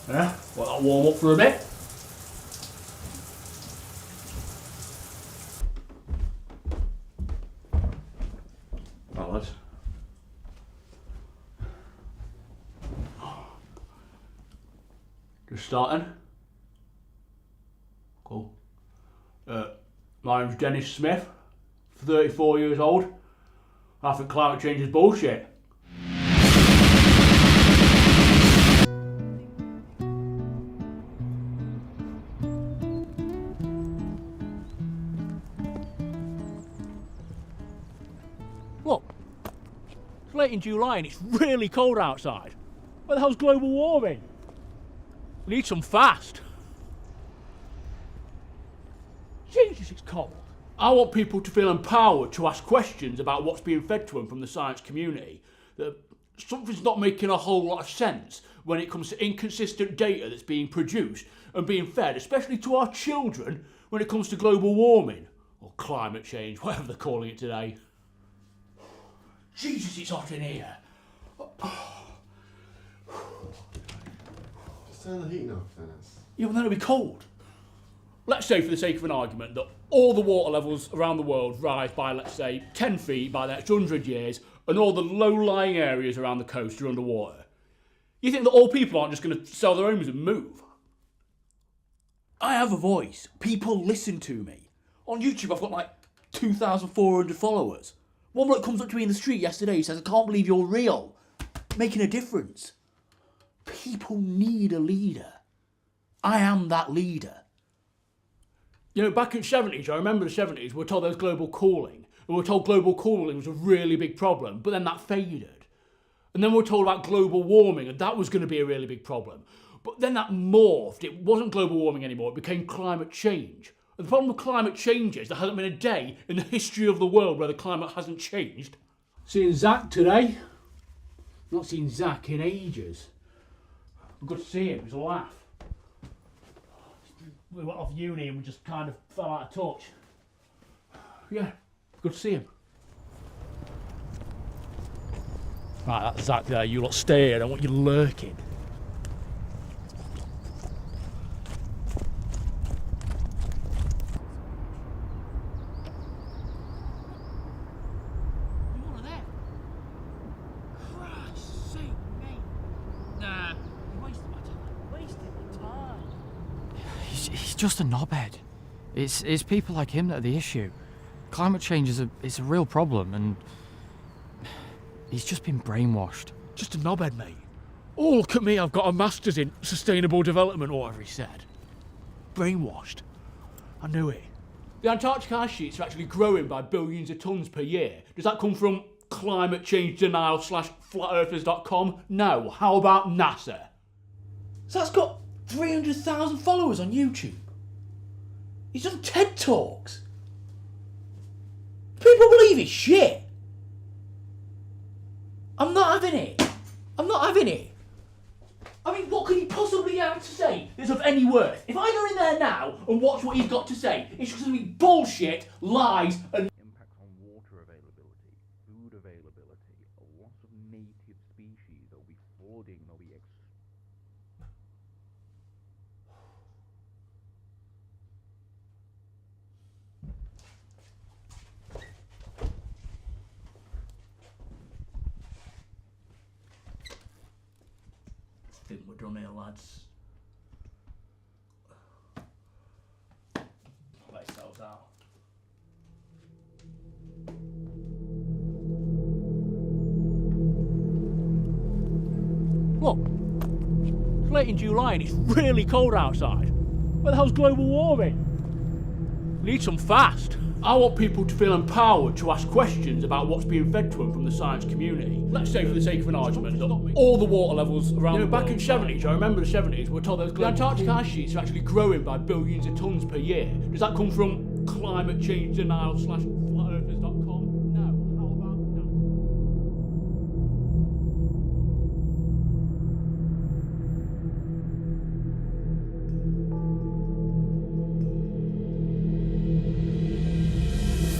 Yeah, let that warm up for a bit. Right, lads. Just starting. Cool. My name's Dennis Smith, 34 years old. I think climate change is bullshit. Look, it's late in July and it's really cold outside. Where the hell's global warming? We need some fast. Jesus, it's cold. I want people to feel empowered to ask questions about what's being fed to them from the science community. That something's not making a whole lot of sense when it comes to inconsistent data that's being produced and being fed, especially to our children, when it comes to global warming, or climate change, whatever they're calling it today. Jesus, it's hot in here. Just turn the heating off, Dennis. Yeah, well then it'll be cold. Let's say, for the sake of an argument, that all the water levels around the world rise by, let's say, 10 feet by the next 100 years, and all the low-lying areas around the coast are underwater. You think that all people aren't just going to sell their homes and move? I have a voice. People listen to me. On YouTube, I've got like 2,400 followers. One bloke comes up to me in the street yesterday, he says, "I can't believe you're real. Making a difference." People need a leader. I am that leader. You know, back in the 70s, I remember the 70s, we were told there was global cooling. And we were told global cooling was a really big problem, but then that faded. And then we were told about global warming, and that was going to be a really big problem. But then that morphed. It wasn't global warming anymore, it became climate change. And the problem with climate change is there hasn't been a day in the history of the world where the climate hasn't changed. Seeing Zach today. Not seen Zach in ages. Good to see him, it was a laugh. We went off uni and we just kind of fell out of touch. Yeah, good to see him. Right, that's Zach there. You lot stay here, I don't want you lurking. One of them? Christ's sake, mate. Nah, you wasted my time. Wasted my time. He's just a knobhead. It's people like him that are the issue. Climate change is a real problem, and he's just been brainwashed. Just a knobhead, mate. Oh, look at me, I've got a master's in sustainable development, or whatever he said. Brainwashed. I knew it. The Antarctic ice sheets are actually growing by billions of tonnes per year. Does that come from climate change denial / flatearthers.com? No. How about NASA? So that's got 300,000 followers on YouTube. He's done TED Talks. People believe his shit. I'm not having it. I'm not having it. I mean, what could he possibly have to say that's of any worth? If I go in there now and watch what he's got to say, it's just going to be bullshit, lies, and Impacts on water availability, food availability, a loss of native species. There'll be flooding, there'll be I think we're done here, lads. Let ourselves out. Look, it's late in July and it's really cold outside. Where the hell's global warming? We need some fast. I want people to feel empowered to ask questions about what's being fed to them from the science community. Let's say, for the sake of an argument, that all the water levels around the world. Back in the 70s, I remember the 70s, we were told the Antarctic ice sheets are actually growing by billions of tonnes per year. Does that come from climate change denial /